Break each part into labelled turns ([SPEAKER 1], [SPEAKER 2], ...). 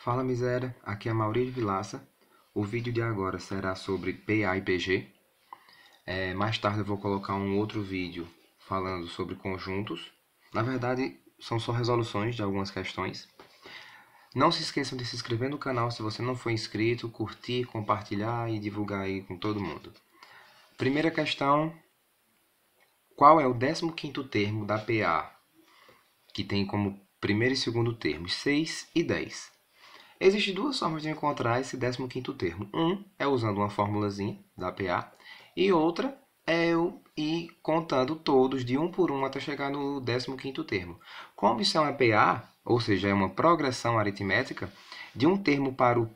[SPEAKER 1] Fala miséria, aqui é Maurício Vilaça. O vídeo de agora será sobre PA e PG. Mais tarde eu vou colocar um outro vídeo falando sobre conjuntos. Na verdade, são só resoluções de algumas questões. Não se esqueçam de se inscrever no canal se você não for inscrito, curtir, compartilhar e divulgar aí com todo mundo. Primeira questão: qual é o 15º termo da PA, que tem como primeiro e segundo termos 6 e 10? Existem duas formas de encontrar esse 15º termo. Um é usando uma formulazinha da PA e outra é eu ir contando todos de um por um até chegar no 15º termo. Como isso é uma PA, ou seja, é uma progressão aritmética, de um termo para o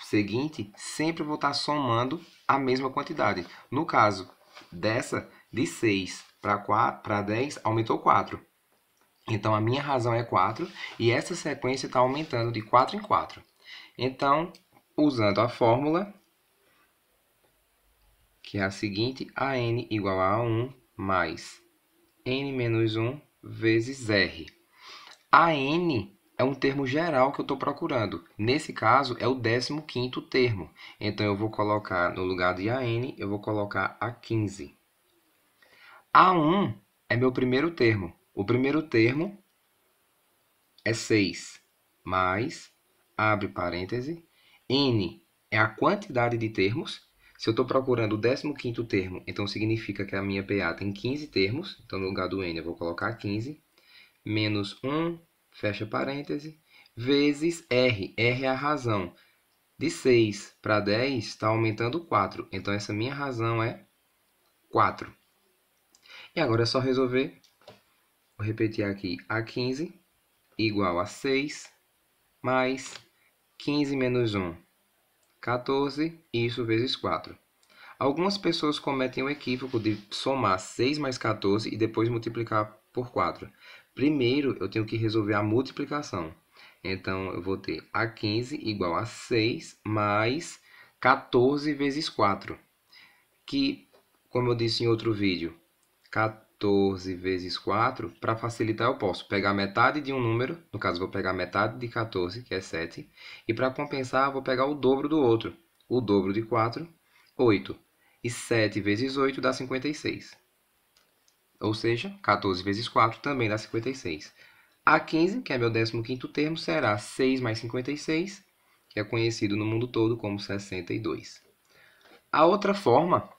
[SPEAKER 1] seguinte, sempre vou estar somando a mesma quantidade. No caso dessa, de 6 para 10, aumentou 4. Então, a minha razão é 4 e essa sequência está aumentando de 4 em 4. Então, usando a fórmula, que é a seguinte, AN igual a A1 mais N menos 1 vezes R. AN é um termo geral que eu estou procurando. Nesse caso, é o 15º termo. Então, eu vou colocar, no lugar de AN, eu vou colocar A15. A1 é meu primeiro termo. O primeiro termo é 6, mais, abre parêntese, N é a quantidade de termos. Se eu estou procurando o 15º termo, então significa que a minha PA tem 15 termos. Então, no lugar do N, eu vou colocar 15, menos 1, fecha parêntese, vezes R. R é a razão. De 6 para 10 está aumentando 4. Então, essa minha razão é 4. E agora é só resolver. Vou repetir aqui. A15 igual a 6 mais 15 menos 1, 14, isso vezes 4. Algumas pessoas cometem o equívoco de somar 6 mais 14 e depois multiplicar por 4. Primeiro, eu tenho que resolver a multiplicação. Então, eu vou ter A15 igual a 6 mais 14 vezes 4. Que, como eu disse em outro vídeo, 14 vezes 4, para facilitar eu posso pegar metade de um número, no caso vou pegar metade de 14, que é 7, e para compensar vou pegar o dobro do outro. O dobro de 4, 8. E 7 vezes 8 dá 56. Ou seja, 14 vezes 4 também dá 56. A15, que é meu 15º termo, será 6 mais 56, que é conhecido no mundo todo como 62. A outra forma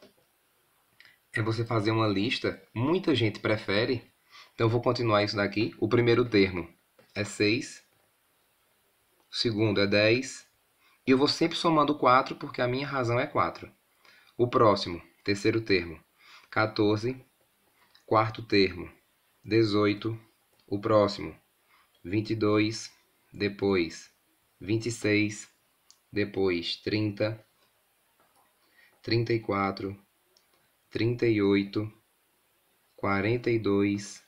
[SPEAKER 1] é você fazer uma lista. Muita gente prefere. Então, eu vou continuar isso daqui. O primeiro termo é 6. O segundo é 10. E eu vou sempre somando 4, porque a minha razão é 4. O próximo, terceiro termo, 14. Quarto termo, 18. O próximo, 22. Depois, 26. Depois, 30. 34. 38. 42,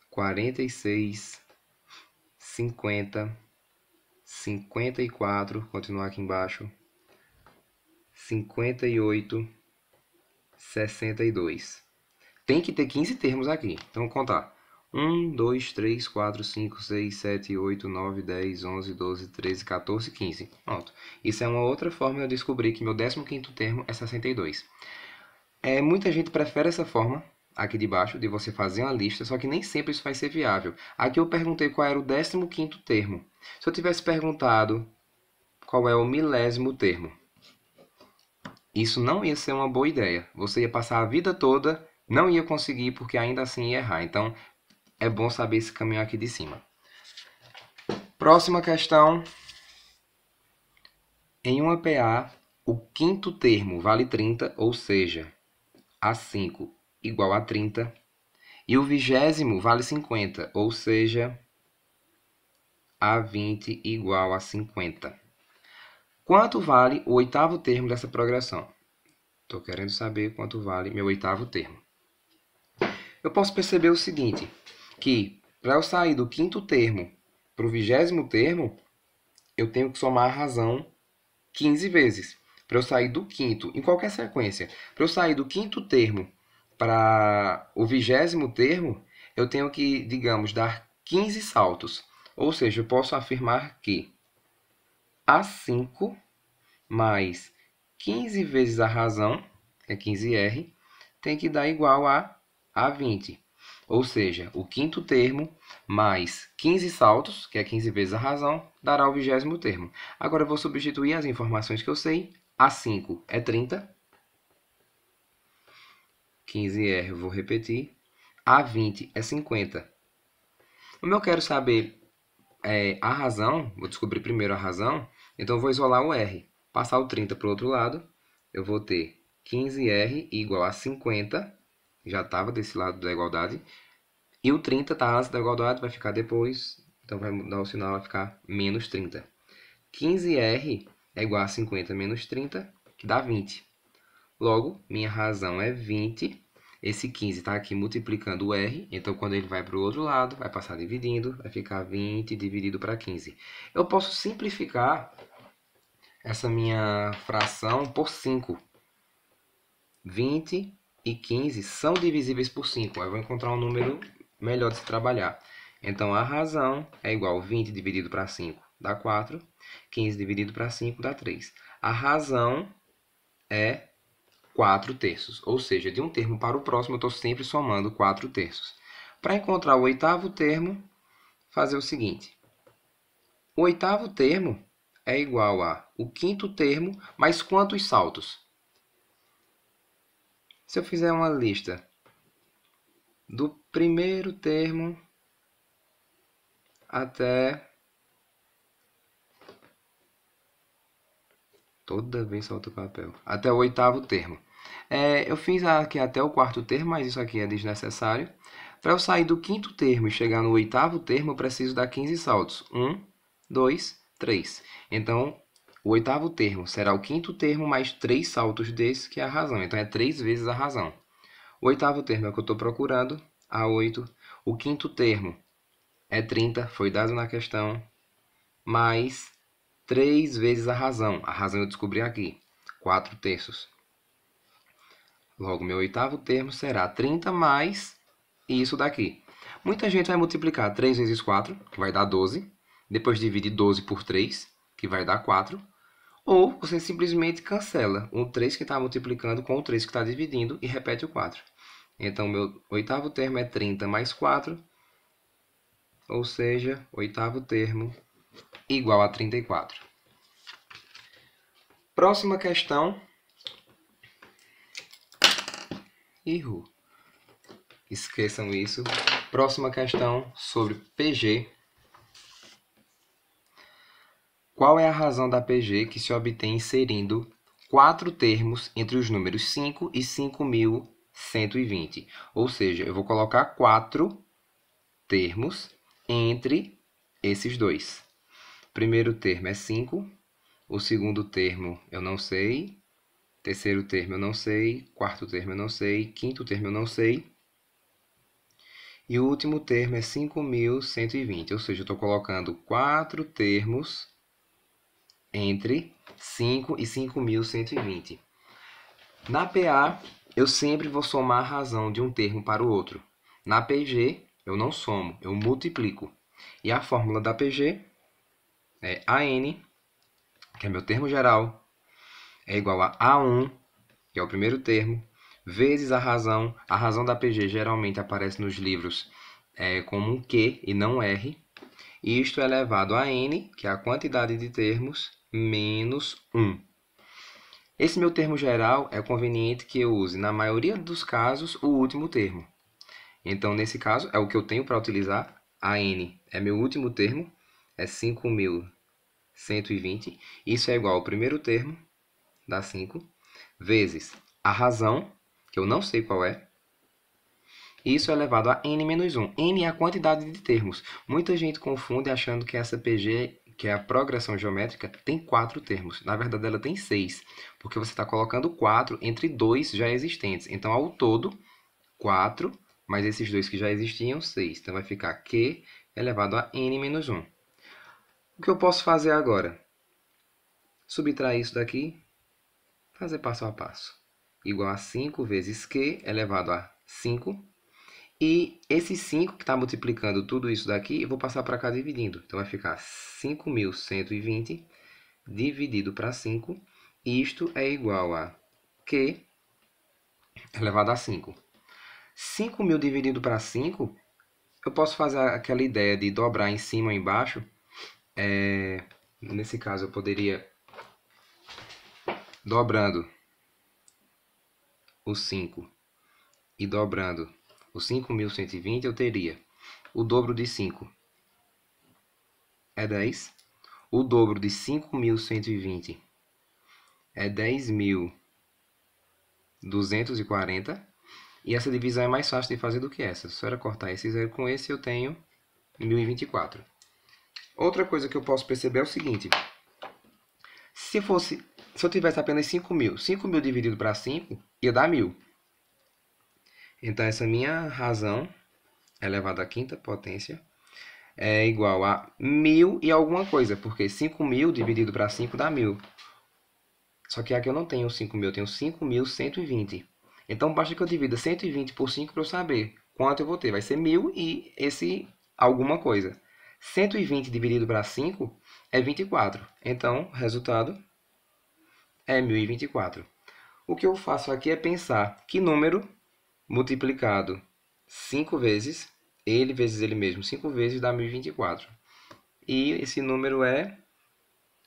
[SPEAKER 1] 46, 50, 54, continuar aqui embaixo, 58, 62. Tem que ter 15 termos aqui. Então, vou contar. 1, 2, 3, 4, 5, 6, 7, 8, 9, 10, 11, 12, 13, 14, 15. Pronto. Isso é uma outra forma de eu descobrir que meu 15º termo é 62. Muita gente prefere essa forma aqui de baixo, de você fazer uma lista, só que nem sempre isso vai ser viável. Aqui eu perguntei qual era o 15º termo. Se eu tivesse perguntado qual é o 1000º termo, isso não ia ser uma boa ideia. Você ia passar a vida toda, não ia conseguir, porque ainda assim ia errar. Então, é bom saber esse caminho aqui de cima. Próxima questão. Em uma PA, o quinto termo vale 30, ou seja, A5 igual a 30. E o 20º vale 50, ou seja, A20 igual a 50. Quanto vale o oitavo termo dessa progressão? Estou querendo saber quanto vale meu oitavo termo. Eu posso perceber o seguinte, que para eu sair do quinto termo para o 20º termo, eu tenho que somar a razão 15 vezes. Para eu sair do quinto, em qualquer sequência, para eu sair do quinto termo para o 20º termo, eu tenho que, digamos, dar 15 saltos. Ou seja, eu posso afirmar que A5 mais 15 vezes a razão, que é 15R, tem que dar igual a A20. Ou seja, o quinto termo mais 15 saltos, que é 15 vezes a razão, dará o 20º termo. Agora eu vou substituir as informações que eu sei. A5 é 30. 15R eu vou repetir. A20 é 50. Como eu quero saber a razão, vou descobrir primeiro a razão, então eu vou isolar o R. Passar o 30 para o outro lado, eu vou ter 15R igual a 50, já estava desse lado da igualdade, e o 30 está antes da igualdade, vai ficar depois, então vai mudar o sinal, vai ficar menos 30. 15R é igual a 50 menos 30, que dá 20. Logo, minha razão é 20. Esse 15 está aqui multiplicando o R, então quando ele vai para o outro lado, vai passar dividindo, vai ficar 20 dividido para 15. Eu posso simplificar essa minha fração por 5. 20 e 15 são divisíveis por 5. Aí eu vou encontrar um número melhor de se trabalhar. Então, a razão é igual a 20 dividido para 5 dá 4. 15 dividido para 5 dá 3. A razão é 4 terços. Ou seja, de um termo para o próximo, eu estou sempre somando 4 terços. Para encontrar o oitavo termo, fazer o seguinte. O oitavo termo é igual a o quinto termo mais quantos saltos? Se eu fizer uma lista do primeiro termo até... Toda vez solta o papel. Até o oitavo termo. Eu fiz aqui até o quarto termo, mas isso aqui é desnecessário. Para eu sair do quinto termo e chegar no oitavo termo, eu preciso dar 15 saltos. 1, 2, 3. Então, o oitavo termo será o quinto termo mais 3 saltos desse, que é a razão. Então, é 3 vezes a razão. O oitavo termo é o que eu estou procurando, A8. O quinto termo é 30, foi dado na questão, mais 3 vezes a razão. A razão eu descobri aqui, 4 terços. Logo, meu oitavo termo será 30 mais isso daqui. Muita gente vai multiplicar 3 vezes 4, que vai dar 12. Depois divide 12 por 3, que vai dar 4. Ou você simplesmente cancela o 3 que está multiplicando com o 3 que está dividindo e repete o 4. Então, meu oitavo termo é 30 mais 4, ou seja, oitavo termo igual a 34. Próxima questão. Erro. Esqueçam isso. Próxima questão sobre PG. Qual é a razão da PG que se obtém inserindo 4 termos entre os números 5 e 5.120? Ou seja, eu vou colocar 4 termos entre esses dois. O primeiro termo é 5, o segundo termo eu não sei, terceiro termo eu não sei, quarto termo eu não sei, quinto termo eu não sei. E o último termo é 5.120, ou seja, eu estou colocando 4 termos entre 5 e 5.120. Na PA, eu sempre vou somar a razão de um termo para o outro. Na PG, eu não somo, eu multiplico. E a fórmula da PG é AN, que é meu termo geral, é igual a A1, que é o primeiro termo, vezes a razão. A razão da PG geralmente aparece nos livros como um Q e não R. E isto é elevado a N, que é a quantidade de termos, menos 1. Esse meu termo geral é conveniente que eu use, na maioria dos casos, o último termo. Então, nesse caso, é o que eu tenho para utilizar. A N é meu último termo, é 5.120. Isso é igual ao primeiro termo, dá 5, vezes a razão, que eu não sei qual é. Isso é elevado a n menos 1. N é a quantidade de termos. Muita gente confunde achando que essa PG, que é a progressão geométrica, tem 4 termos. Na verdade, ela tem 6, porque você está colocando 4 entre 2 já existentes. Então, ao todo, 4, mais esses 2 que já existiam, 6. Então, vai ficar Q elevado a n menos 1. O que eu posso fazer agora? Subtrair isso daqui, fazer passo a passo. Igual a 5 vezes Q elevado a 5. E esse 5 que está multiplicando tudo isso daqui, eu vou passar para cá dividindo. Então, vai ficar 5.120 dividido para 5. Isto é igual a Q elevado a 5. 5.000 dividido para 5, eu posso fazer aquela ideia de dobrar em cima e embaixo. Nesse caso, eu poderia, dobrando o 5 e dobrando o 5.120, eu teria o dobro de 5 é 10. O dobro de 5.120 é 10.240. E essa divisão é mais fácil de fazer do que essa. Só era cortar esse zero com esse, eu tenho 1.024. Outra coisa que eu posso perceber é o seguinte. Se eu tivesse apenas 5.000, 5.000 dividido para 5 ia dar 1.000. Então, essa minha razão elevada à quinta potência é igual a 1.000 e alguma coisa, porque 5.000 dividido para 5 dá 1.000. Só que aqui eu não tenho 5.000, eu tenho 5.120. Então, basta que eu divida 120 por 5 para eu saber quanto eu vou ter. Vai ser 1.000 e esse alguma coisa. 120 dividido para 5 é 24. Então, o resultado é 1.024. O que eu faço aqui é pensar que número multiplicado 5 vezes, ele vezes ele mesmo, 5 vezes dá 1.024. E esse número é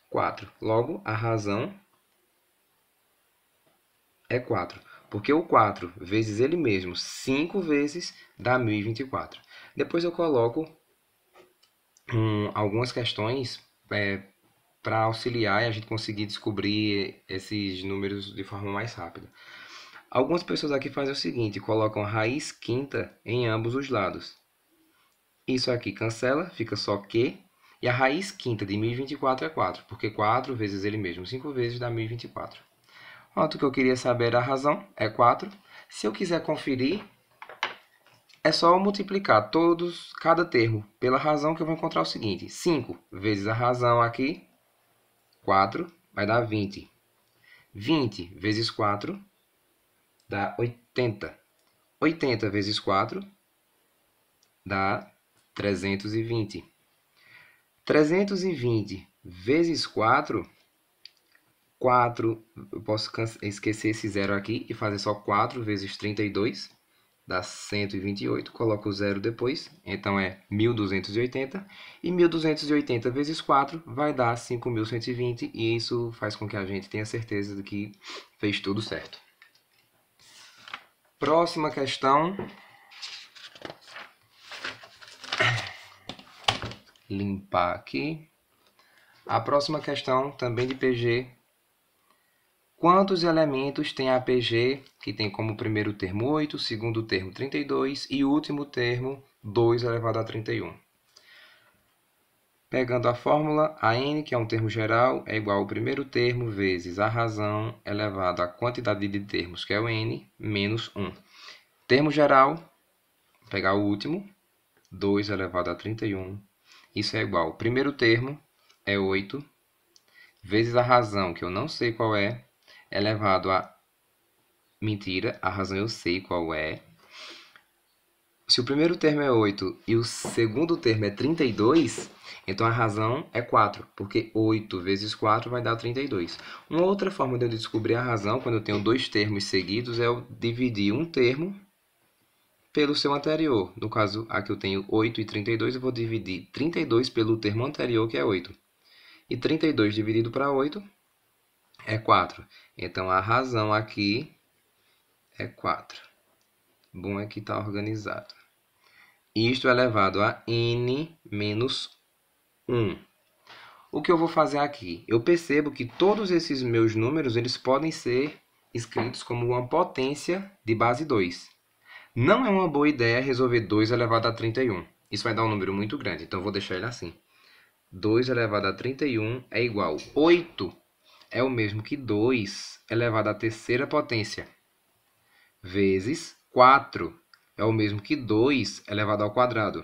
[SPEAKER 1] 4. Logo, a razão é 4. Porque o 4 vezes ele mesmo, 5 vezes, dá 1.024. Depois eu coloco algumas questões para auxiliar e a gente conseguir descobrir esses números de forma mais rápida. Algumas pessoas aqui fazem o seguinte, colocam a raiz quinta em ambos os lados. Isso aqui cancela, fica só Q. E a raiz quinta de 1.024 é 4, porque 4 vezes ele mesmo, 5 vezes dá 1.024. Outro que eu queria saber a razão é 4. Se eu quiser conferir, é só multiplicar cada termo pela razão que eu vou encontrar o seguinte. 5 vezes a razão aqui, 4, vai dar 20. 20 vezes 4 dá 80. 80 vezes 4 dá 320. 320 vezes 4, eu posso esquecer esse zero aqui e fazer só 4 vezes 32, dá 128, coloco o zero depois, então é 1.280, e 1.280 vezes 4 vai dar 5.120, e isso faz com que a gente tenha certeza de que fez tudo certo. Próxima questão. Limpar aqui. A próxima questão, também de PG. Quantos elementos tem a PG, que tem como primeiro termo 8, segundo termo 32 e último termo 2 elevado a 31? Pegando a fórmula, a n, que é um termo geral, é igual ao primeiro termo vezes a razão elevado à quantidade de termos, que é o n, menos 1. Termo geral, pegar o último, 2 elevado a 31. Isso é igual ao primeiro termo, é 8, vezes a razão, que eu não sei qual é, elevado a... Mentira, a razão eu sei qual é. Se o primeiro termo é 8 e o segundo termo é 32, então a razão é 4, porque 8 vezes 4 vai dar 32. Uma outra forma de eu descobrir a razão, quando eu tenho dois termos seguidos, é eu dividir um termo pelo seu anterior. No caso, aqui eu tenho 8 e 32, eu vou dividir 32 pelo termo anterior, que é 8. E 32 dividido para 8 é 4. Então, a razão aqui é 4. Bom é que está organizado. Isto é elevado a n menos 1. O que eu vou fazer aqui? Eu percebo que todos esses meus números eles podem ser escritos como uma potência de base 2. Não é uma boa ideia resolver 2 elevado a 31. Isso vai dar um número muito grande, então eu vou deixar ele assim. 2 elevado a 31 é igual. 8 é o mesmo que 2 elevado à terceira potência, vezes 4 é o mesmo que 2 elevado ao quadrado.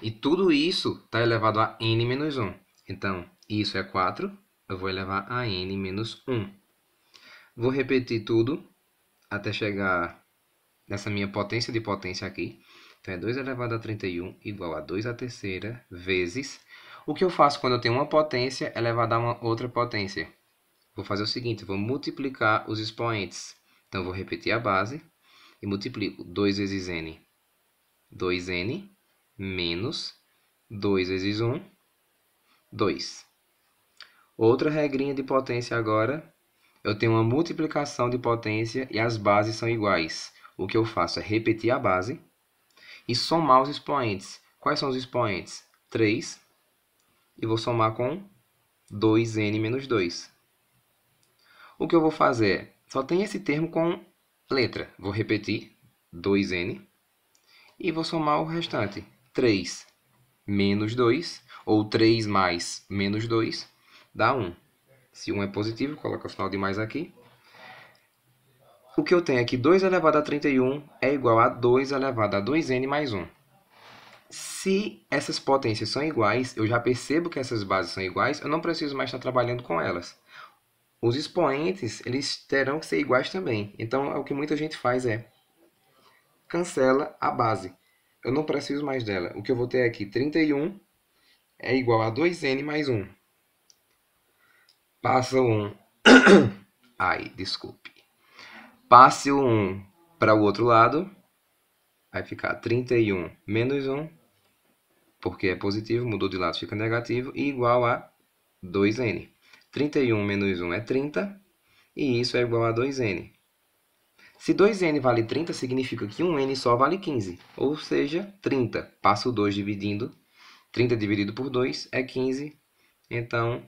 [SPEAKER 1] E tudo isso está elevado a n menos 1. Então, isso é 4, eu vou elevar a n menos 1. Vou repetir tudo até chegar nessa minha potência de potência aqui. Então, é 2 elevado a 31 igual a 2 à terceira vezes... O que eu faço quando eu tenho uma potência elevada a uma outra potência? Vou fazer o seguinte, vou multiplicar os expoentes. Então, vou repetir a base e multiplico 2 vezes n, 2n, menos 2 vezes 1, 2. Outra regrinha de potência agora, eu tenho uma multiplicação de potência e as bases são iguais. O que eu faço é repetir a base e somar os expoentes. Quais são os expoentes? 3, e vou somar com 2n menos 2. O que eu vou fazer é, só tem esse termo com letra. Vou repetir, 2n, e vou somar o restante. 3 menos 2, ou 3 mais menos 2, dá 1. Se 1 é positivo, coloca o sinal de mais aqui. O que eu tenho aqui, 2 elevado a 31 é igual a 2 elevado a 2n mais 1. Se essas potências são iguais, eu já percebo que essas bases são iguais, eu não preciso mais estar trabalhando com elas. Os expoentes, eles terão que ser iguais também. Então, o que muita gente faz é cancela a base. Eu não preciso mais dela. O que eu vou ter aqui, 31 é igual a 2n mais 1. Passa o 1. Ai, desculpe. Passe o 1 para o outro lado. Vai ficar 31 menos 1, porque é positivo, mudou de lado, fica negativo, e igual a 2n. 31 menos 1 é 30, e isso é igual a 2n. Se 2n vale 30, significa que 1n só vale 15, ou seja, 30. Passa o 2 dividindo. 30 dividido por 2 é 15, então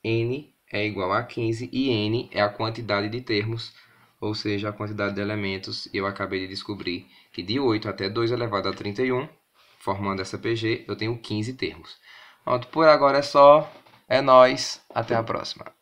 [SPEAKER 1] n é igual a 15, e n é a quantidade de termos, ou seja, a quantidade de elementos. E eu acabei de descobrir que de 8 até 2 elevado a 31, formando essa PG, eu tenho 15 termos. Pronto, por agora é só. É nóis. Até a próxima.